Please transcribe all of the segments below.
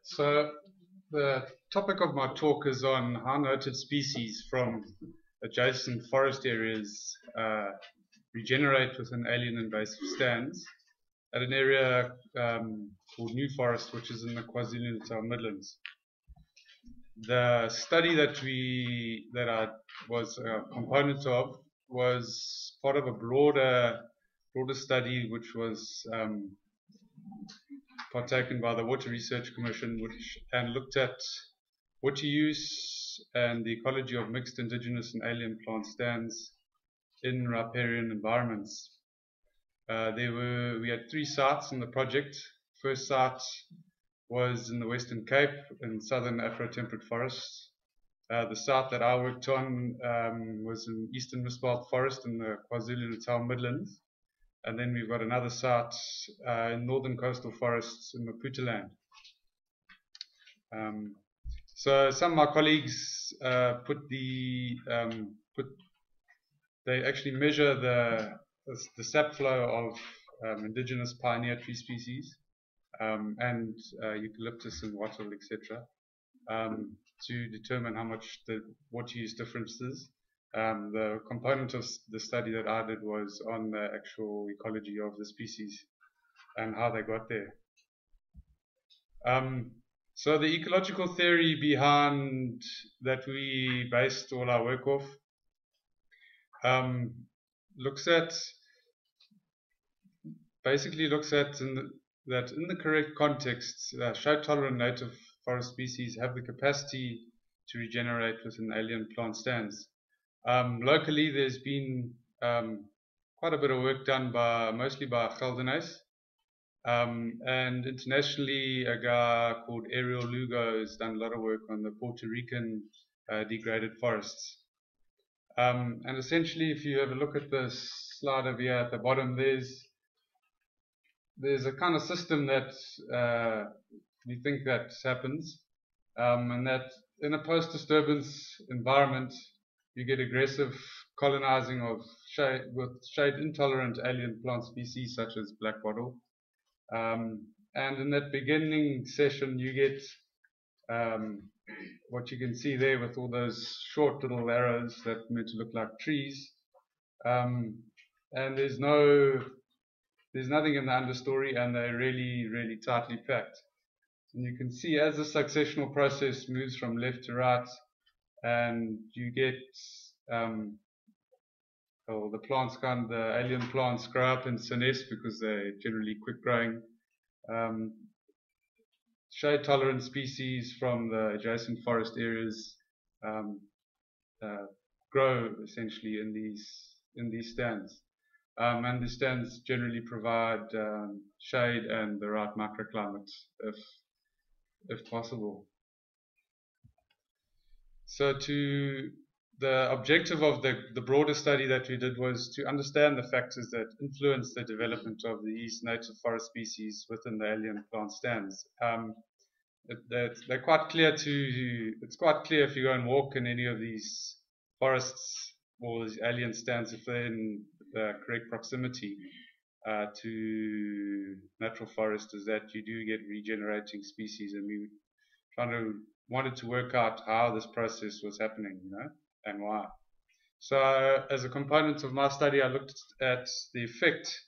So the topic of my talk is on how noted species from adjacent forest areas regenerate within alien invasive stands at an area called New Forest, which is in the KwaZulu-Natal Midlands. The study that I was a component of was part of a broader study which was partaken by the Water Research Commission, and looked at water use and the ecology of mixed indigenous and alien plant stands in riparian environments. We had 3 sites in the project. First site was in the Western Cape in southern Afro-temperate forests. The site that I worked on was in Eastern Misbelt Forest in the KwaZulu-Natal Midlands. And then we've got another site in northern coastal forests in Maputaland. So some of my colleagues they actually measure the sap flow of indigenous pioneer tree species and eucalyptus and wattle, etc., to determine how much the water use difference is. The component of the study that I did was on the actual ecology of the species and how they got there. So the ecological theory behind that we based all our work off looks at that in the correct context, shade-tolerant native forest species have the capacity to regenerate within alien plant stands. Locally, there's been quite a bit of work done mostly by Geldenhuys, and internationally, a guy called Ariel Lugo has done a lot of work on the Puerto Rican degraded forests. And essentially, if you have a look at the slide over here at the bottom, there's a kind of system that we think that happens, and that in a post-disturbance environment, you get aggressive colonizing of shade-intolerant alien plant species such as black wattle. And in that beginning session, you get what you can see there with all those short little arrows that are meant to look like trees. And there's nothing in the understory, and they're really, really tightly packed. And you can see as the successional process moves from left to right, and you get the alien plants grow up in senesce because they're generally quick growing. Shade tolerant species from the adjacent forest areas grow essentially in these stands. And the stands generally provide shade and the right microclimate if possible. So the objective of the broader study that we did was to understand the factors that influence the development of these native forest species within the alien plant stands. They're quite clear it's quite clear if you go and walk in any of these forests or these alien stands, if they're in the correct proximity to natural forest, is that you do get regenerating species, and we wanted to work out how this process was happening, and why. So as a component of my study, I looked at the effect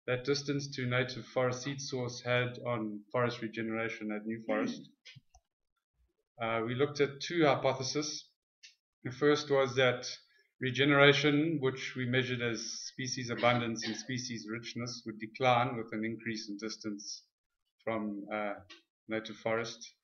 that distance to native forest seed source had on forest regeneration at New Forest. We looked at 2 hypotheses. The first was that regeneration, which we measured as species abundance and species richness, would decline with an increase in distance from native forest.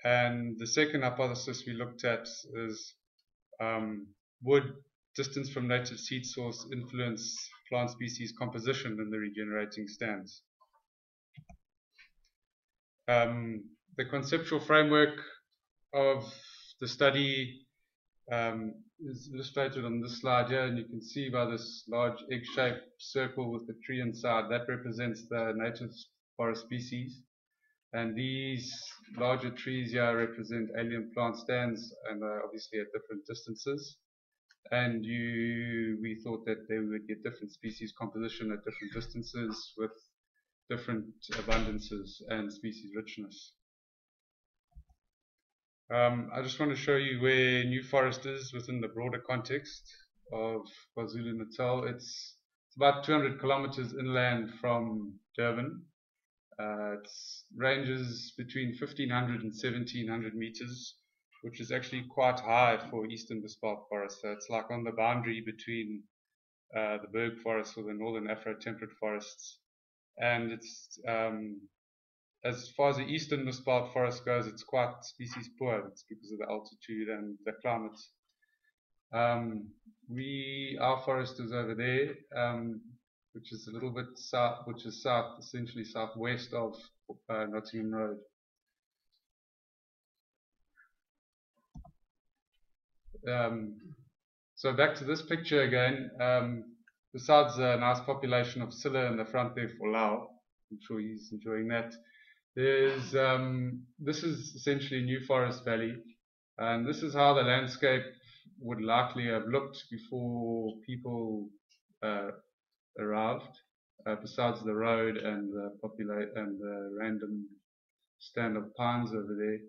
And the second hypothesis we looked at is would distance from native seed source influence plant species composition in the regenerating stands. The conceptual framework of the study is illustrated on this slide here, and you can see by this large egg-shaped circle with the tree inside, that represents the native forest species. And these larger trees here represent alien plant stands, and are obviously at different distances. And we thought that they would get different species composition at different distances with different abundances and species richness. I just want to show you where New Forest is within the broader context of KwaZulu-Natal. It's about 200 kilometers inland from Durban. It ranges between 1500 and 1700 meters, which is actually quite high for eastern Bushveld forest. So it's like on the boundary between the Berg forests or the northern Afro-temperate forests. And it's as far as the eastern Bushveld forest goes, it's quite species poor. It's because of the altitude and the climate. Our forest is over there, which is a little bit south, which is essentially southwest of Nottingham Road. So back to this picture again. Besides a nice population of Scylla in the front there for Lau, I'm sure he's enjoying that. This is essentially New Forest Valley, and this is how the landscape would likely have looked before people arrived. Besides the road and the random stand of pines over there,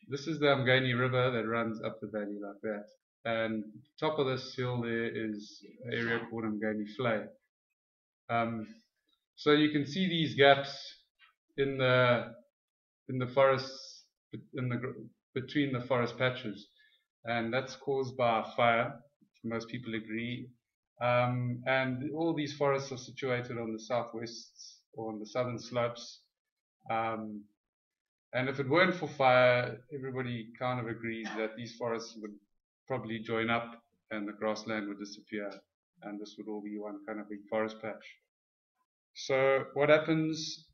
this is the Umgeni River that runs up the valley like that. And top of this hill there is an area called Umgeni Flay. So you can see these gaps in the forests, between the forest patches, and that's caused by fire. Most people agree. And all these forests are situated on the southwest or on the southern slopes. And if it weren't for fire, everybody kind of agrees that these forests would probably join up and the grassland would disappear, and this would all be one kind of big forest patch. So what happens,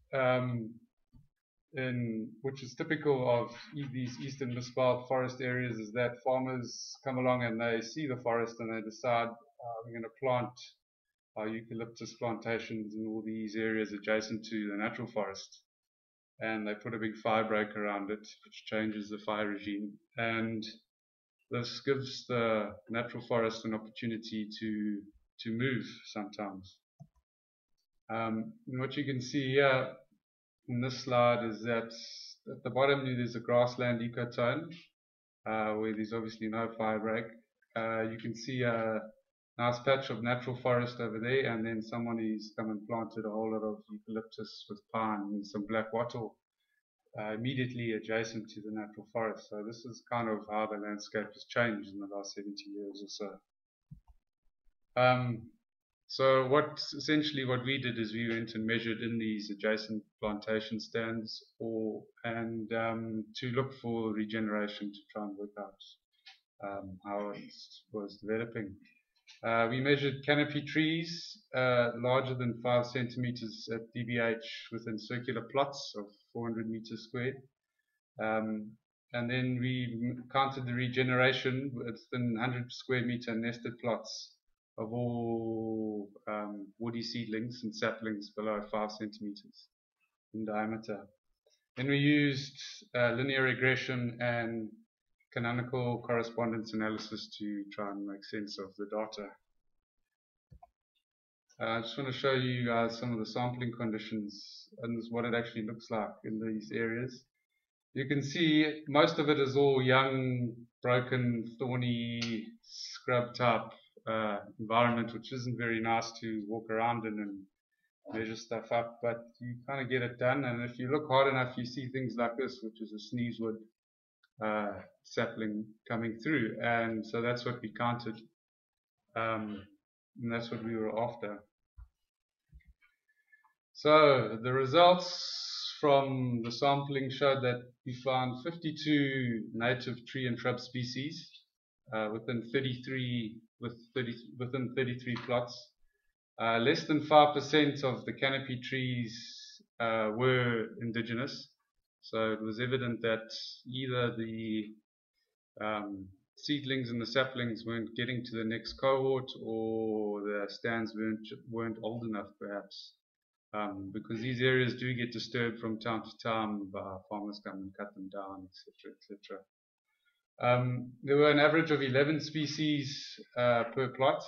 which is typical of these eastern Bushveld forest areas, is that farmers come along and they see the forest and they decide, we're going to plant eucalyptus plantations in all these areas adjacent to the natural forest. And they put a big fire break around it, which changes the fire regime. And this gives the natural forest an opportunity to move sometimes. And what you can see here in this slide is that at the bottom there's a grassland ecotone, where there's obviously no fire break. You can see a nice patch of natural forest over there, and then someone has come and planted a whole lot of eucalyptus with pine and some black wattle immediately adjacent to the natural forest. So this is kind of how the landscape has changed in the last 70 years or so. So essentially what we did is we went and measured in these adjacent plantation stands to look for regeneration, to try and work out how it was developing. We measured canopy trees larger than 5 centimeters at dBH within circular plots of 400 meters squared. And then we counted the regeneration within 100 square meter nested plots of all woody seedlings and saplings below 5 centimeters in diameter. Then we used linear regression and canonical correspondence analysis to try and make sense of the data. I just want to show you guys some of the sampling conditions and what it actually looks like in these areas. You can see most of it is all young, broken, thorny, scrub type environment, which isn't very nice to walk around in and measure stuff up, but you kind of get it done. And if you look hard enough, you see things like this, which is a sneezewood sapling coming through, and so that's what we counted, and that's what we were after. So the results from the sampling showed that we found 52 native tree and shrub species within 33 plots. Less than 5% of the canopy trees were indigenous, so it was evident that either the seedlings and the saplings weren't getting to the next cohort, or the stands weren't old enough, perhaps, because these areas do get disturbed from time to time by farmers come and cut them down, etc., etc. There were an average of 11 species per plot,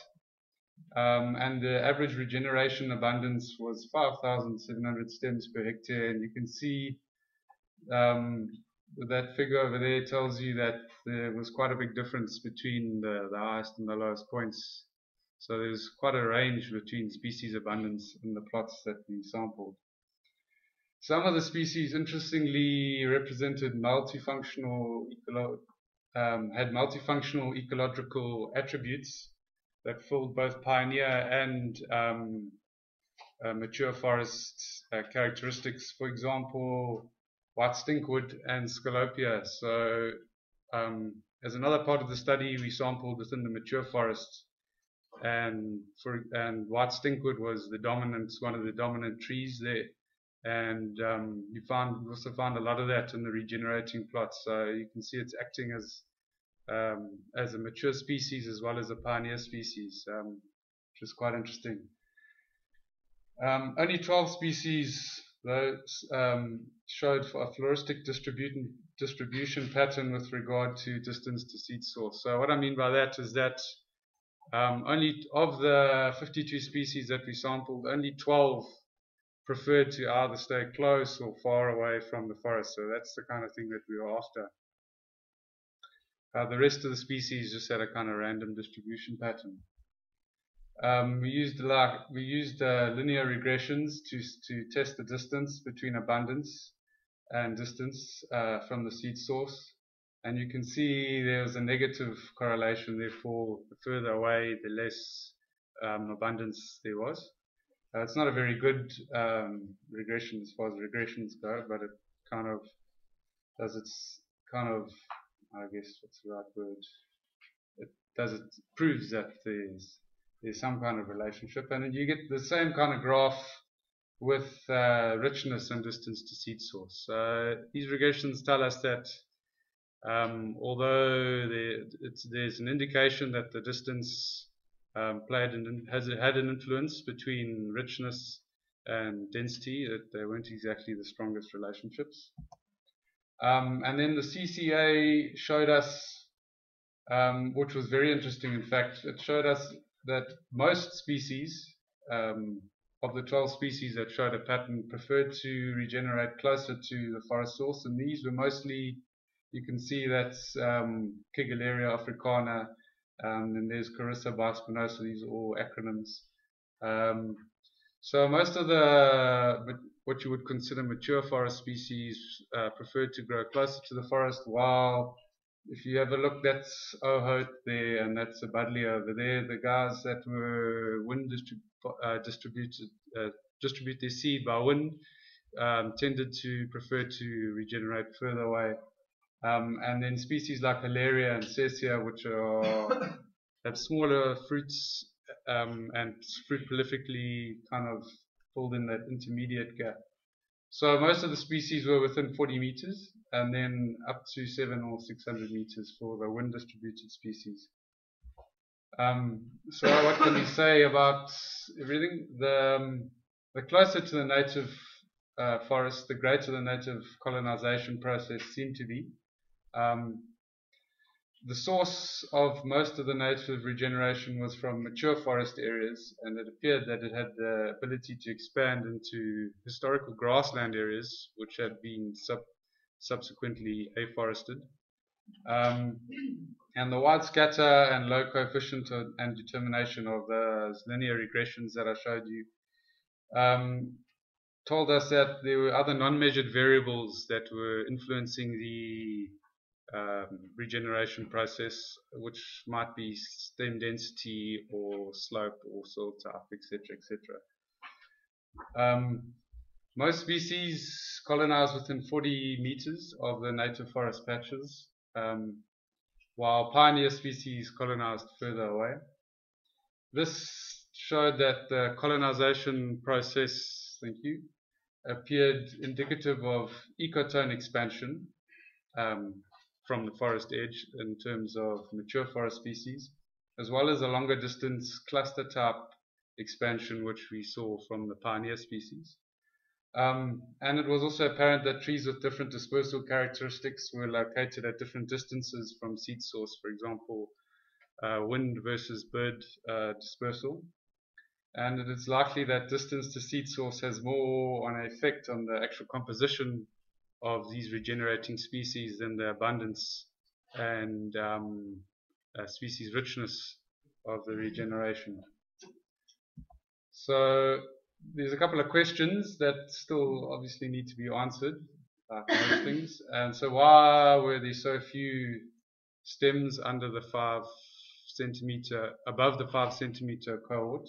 and the average regeneration abundance was 5,700 stems per hectare. And you can see that figure over there tells you that there was quite a big difference between the highest and the lowest points. So there's quite a range between species abundance in the plots that we sampled. Some of the species, interestingly, represented had multifunctional ecological attributes that filled both pioneer and mature forest characteristics. For example, white stinkwood and scalopia. So, as another part of the study, we sampled within the mature forest, and white stinkwood was one of the dominant trees there. And we also found a lot of that in the regenerating plots. So you can see it's acting as a mature species as well as a pioneer species, which is quite interesting. Only 12 species though showed a floristic distribution pattern with regard to distance to seed source. So what I mean by that is that only of the 52 species that we sampled, only 12 preferred to either stay close or far away from the forest. So that's the kind of thing that we were after. The rest of the species just had a kind of random distribution pattern. We used linear regressions to test the distance between abundance and distance from the seed source. And you can see there was a negative correlation. Therefore, the further away, the less abundance there was. It's not a very good regression as far as regressions go, but it kind of does its kind of, I guess, what's the right word? It proves that there's some kind of relationship, and then you get the same kind of graph with richness and distance to seed source. These regressions tell us that although there's an indication that the distance had an influence between richness and density, that they weren't exactly the strongest relationships. And then the CCA showed us, which was very interesting in fact, it showed us that most species, of the 12 species that showed a pattern, preferred to regenerate closer to the forest source, and these were mostly, you can see that's Kigaleria africana, and there's Carissa bispinosa. These are all acronyms. So most of what you would consider mature forest species preferred to grow closer to the forest, while if you have a look, that's Ohote there, and that's a Budley over there. The guys that were wind distribute their seed by wind tended to prefer to regenerate further away. And then species like Hilaria and Cecia, which have smaller fruits and fruit prolifically kind of filled in that intermediate gap. So most of the species were within 40 meters, and then up to 700 or 600 meters for the wind distributed species. So what can we say about everything? The closer to the native forest, the greater the native colonization process seemed to be. The source of most of the native regeneration was from mature forest areas, and it appeared that it had the ability to expand into historical grassland areas, which had been subsequently afforested. And the wide scatter and low coefficient and determination of those linear regressions that I showed you told us that there were other non-measured variables that were influencing the regeneration process, which might be stem density or slope or soil type, etc., etc. Most species colonize within 40 meters of the native forest patches, while pioneer species colonized further away. This showed that the colonization process, appeared indicative of ecotone expansion from the forest edge in terms of mature forest species, as well as a longer distance cluster type expansion, which we saw from the pioneer species. And it was also apparent that trees with different dispersal characteristics were located at different distances from seed source, for example, wind versus bird dispersal. And it is likely that distance to seed source has more on an effect on the actual composition of these regenerating species than the abundance and species richness of the regeneration. So there's a couple of questions that still obviously need to be answered, like most things. And so why were there so few stems under the 5 centimeter, above the 5 centimeter cohort?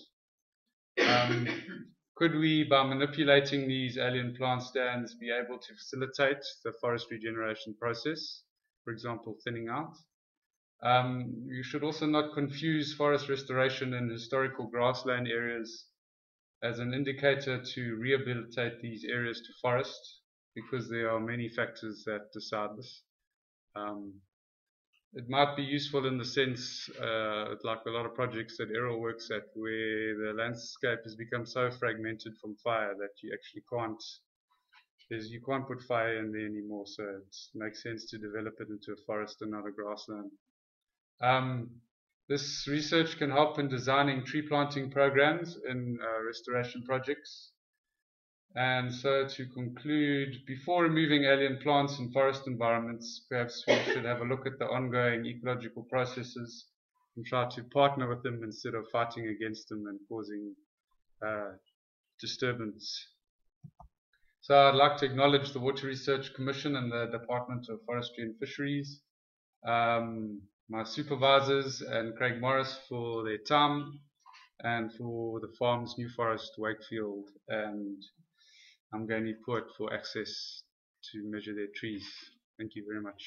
Could we, by manipulating these alien plant stands, be able to facilitate the forest regeneration process, for example, thinning out? You should also not confuse forest restoration in historical grassland areas as an indicator to rehabilitate these areas to forest, because there are many factors that decide this. It might be useful in the sense, like a lot of projects that Errol works at, where the landscape has become so fragmented from fire that you actually can't put fire in there anymore, so it makes sense to develop it into a forest and not a grassland. This research can help in designing tree planting programs in restoration projects. And so to conclude, before removing alien plants in forest environments, perhaps we should have a look at the ongoing ecological processes and try to partner with them instead of fighting against them and causing disturbance. So I'd like to acknowledge the Water Research Commission and the Department of Forestry and Fisheries, my supervisors and Craig Morris for their time, and for the Farms New Forest Wakefield and I'm going to put for access to measure their trees. Thank you very much.